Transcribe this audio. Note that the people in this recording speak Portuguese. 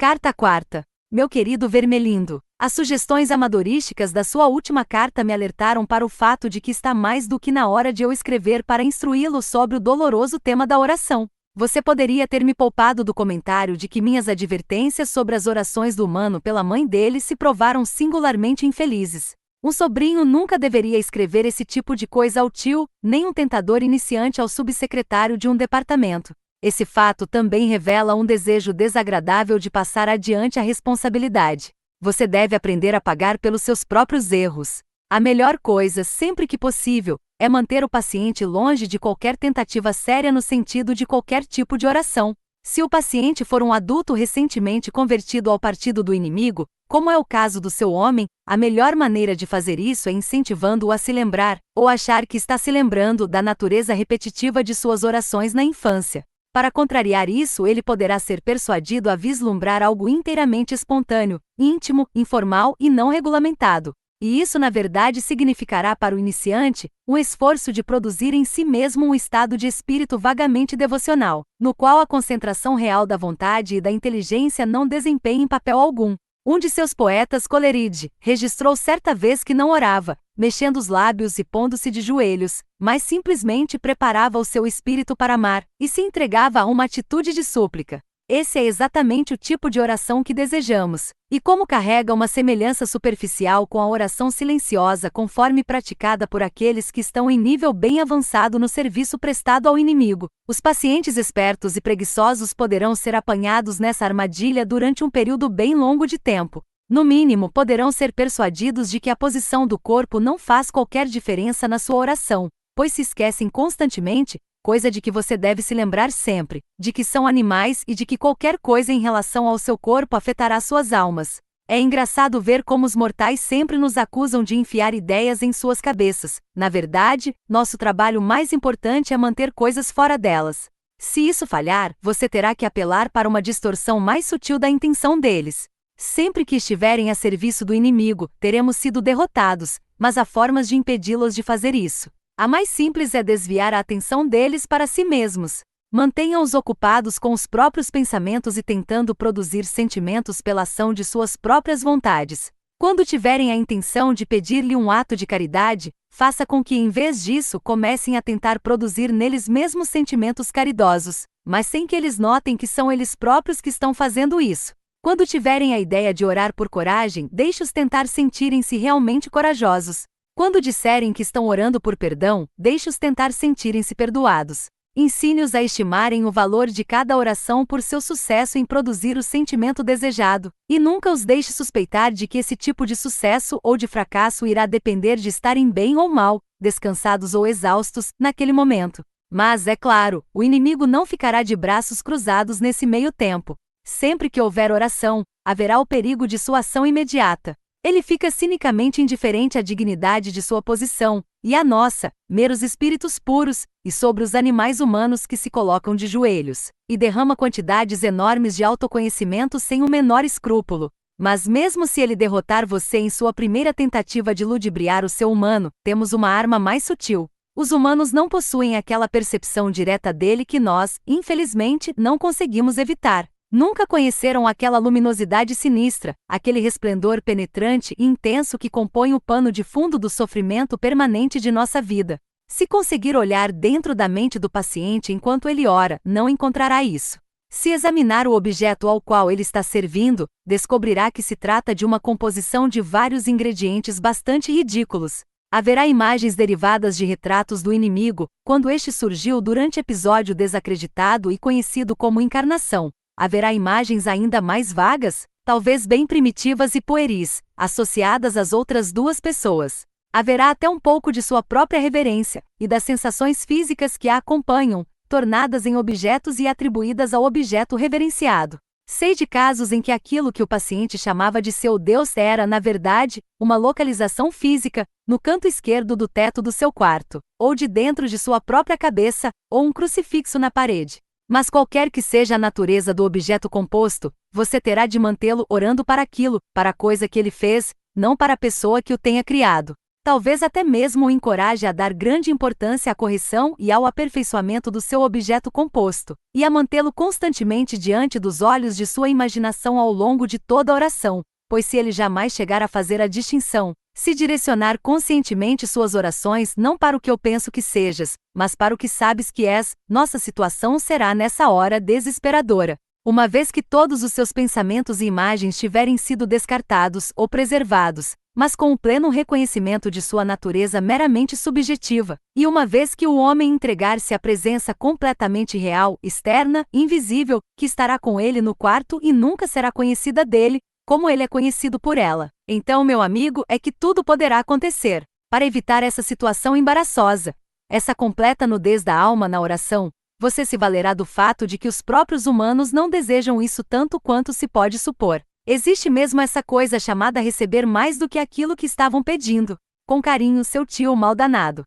Carta quarta. Meu querido Vermelindo, as sugestões amadorísticas da sua última carta me alertaram para o fato de que está mais do que na hora de eu escrever para instruí-lo sobre o doloroso tema da oração. Você poderia ter me poupado do comentário de que minhas advertências sobre as orações do humano pela mãe dele se provaram singularmente infelizes. Um sobrinho nunca deveria escrever esse tipo de coisa ao tio, nem um tentador iniciante ao subsecretário de um departamento. Esse fato também revela um desejo desagradável de passar adiante a responsabilidade. Você deve aprender a pagar pelos seus próprios erros. A melhor coisa, sempre que possível, é manter o paciente longe de qualquer tentativa séria no sentido de qualquer tipo de oração. Se o paciente for um adulto recentemente convertido ao partido do inimigo, como é o caso do seu homem, a melhor maneira de fazer isso é incentivando-o a se lembrar, ou achar que está se lembrando, da natureza repetitiva de suas orações na infância. Para contrariar isso, ele poderá ser persuadido a vislumbrar algo inteiramente espontâneo, íntimo, informal e não regulamentado. E isso na verdade significará para o iniciante, um esforço de produzir em si mesmo um estado de espírito vagamente devocional, no qual a concentração real da vontade e da inteligência não desempenha papel algum. Um de seus poetas, Coleridge, registrou certa vez que não orava, mexendo os lábios e pondo-se de joelhos, mas simplesmente preparava o seu espírito para amar, e se entregava a uma atitude de súplica. Esse é exatamente o tipo de oração que desejamos, e como carrega uma semelhança superficial com a oração silenciosa conforme praticada por aqueles que estão em nível bem avançado no serviço prestado ao inimigo, os pacientes espertos e preguiçosos poderão ser apanhados nessa armadilha durante um período bem longo de tempo. No mínimo, poderão ser persuadidos de que a posição do corpo não faz qualquer diferença na sua oração, pois se esquecem constantemente, coisa de que você deve se lembrar sempre, de que são animais e de que qualquer coisa em relação ao seu corpo afetará suas almas. É engraçado ver como os mortais sempre nos acusam de enfiar ideias em suas cabeças. Na verdade, nosso trabalho mais importante é manter coisas fora delas. Se isso falhar, você terá que apelar para uma distorção mais sutil da intenção deles. Sempre que estiverem a serviço do inimigo, teremos sido derrotados, mas há formas de impedi-los de fazer isso. A mais simples é desviar a atenção deles para si mesmos. Mantenham-os ocupados com os próprios pensamentos e tentando produzir sentimentos pela ação de suas próprias vontades. Quando tiverem a intenção de pedir-lhe um ato de caridade, faça com que em vez disso comecem a tentar produzir neles mesmos sentimentos caridosos, mas sem que eles notem que são eles próprios que estão fazendo isso. Quando tiverem a ideia de orar por coragem, deixe-os tentar sentirem-se realmente corajosos. Quando disserem que estão orando por perdão, deixe-os tentar sentirem-se perdoados. Ensine-os a estimarem o valor de cada oração por seu sucesso em produzir o sentimento desejado, e nunca os deixe suspeitar de que esse tipo de sucesso ou de fracasso irá depender de estarem bem ou mal, descansados ou exaustos, naquele momento. Mas, é claro, o inimigo não ficará de braços cruzados nesse meio tempo. Sempre que houver oração, haverá o perigo de sua ação imediata. Ele fica cinicamente indiferente à dignidade de sua posição, e à nossa, meros espíritos puros, e sobre os animais humanos que se colocam de joelhos, e derrama quantidades enormes de autoconhecimento sem o menor escrúpulo. Mas mesmo se ele derrotar você em sua primeira tentativa de ludibriar o seu humano, temos uma arma mais sutil. Os humanos não possuem aquela percepção direta dele que nós, infelizmente, não conseguimos evitar. Nunca conheceram aquela luminosidade sinistra, aquele resplendor penetrante e intenso que compõe o pano de fundo do sofrimento permanente de nossa vida. Se conseguir olhar dentro da mente do paciente enquanto ele ora, não encontrará isso. Se examinar o objeto ao qual ele está servindo, descobrirá que se trata de uma composição de vários ingredientes bastante ridículos. Haverá imagens derivadas de retratos do inimigo, quando este surgiu durante episódio desacreditado e conhecido como encarnação. Haverá imagens ainda mais vagas, talvez bem primitivas e pueris, associadas às outras duas pessoas. Haverá até um pouco de sua própria reverência, e das sensações físicas que a acompanham, tornadas em objetos e atribuídas ao objeto reverenciado. Sei de casos em que aquilo que o paciente chamava de seu Deus era, na verdade, uma localização física, no canto esquerdo do teto do seu quarto, ou de dentro de sua própria cabeça, ou um crucifixo na parede. Mas qualquer que seja a natureza do objeto composto, você terá de mantê-lo orando para aquilo, para a coisa que ele fez, não para a pessoa que o tenha criado. Talvez até mesmo o encoraje a dar grande importância à correção e ao aperfeiçoamento do seu objeto composto, e a mantê-lo constantemente diante dos olhos de sua imaginação ao longo de toda a oração, pois se ele jamais chegar a fazer a distinção, se direcionar conscientemente suas orações não para o que eu penso que sejas, mas para o que sabes que és, nossa situação será nessa hora desesperadora. Uma vez que todos os seus pensamentos e imagens tiverem sido descartados ou preservados, mas com o pleno reconhecimento de sua natureza meramente subjetiva, e uma vez que o homem entregar-se à presença completamente real, externa, invisível, que estará com ele no quarto e nunca será conhecida dele, como ele é conhecido por ela, então, meu amigo, é que tudo poderá acontecer. Para evitar essa situação embaraçosa, essa completa nudez da alma na oração, você se valerá do fato de que os próprios humanos não desejam isso tanto quanto se pode supor. Existe mesmo essa coisa chamada receber mais do que aquilo que estavam pedindo. Com carinho, seu tio mal danado.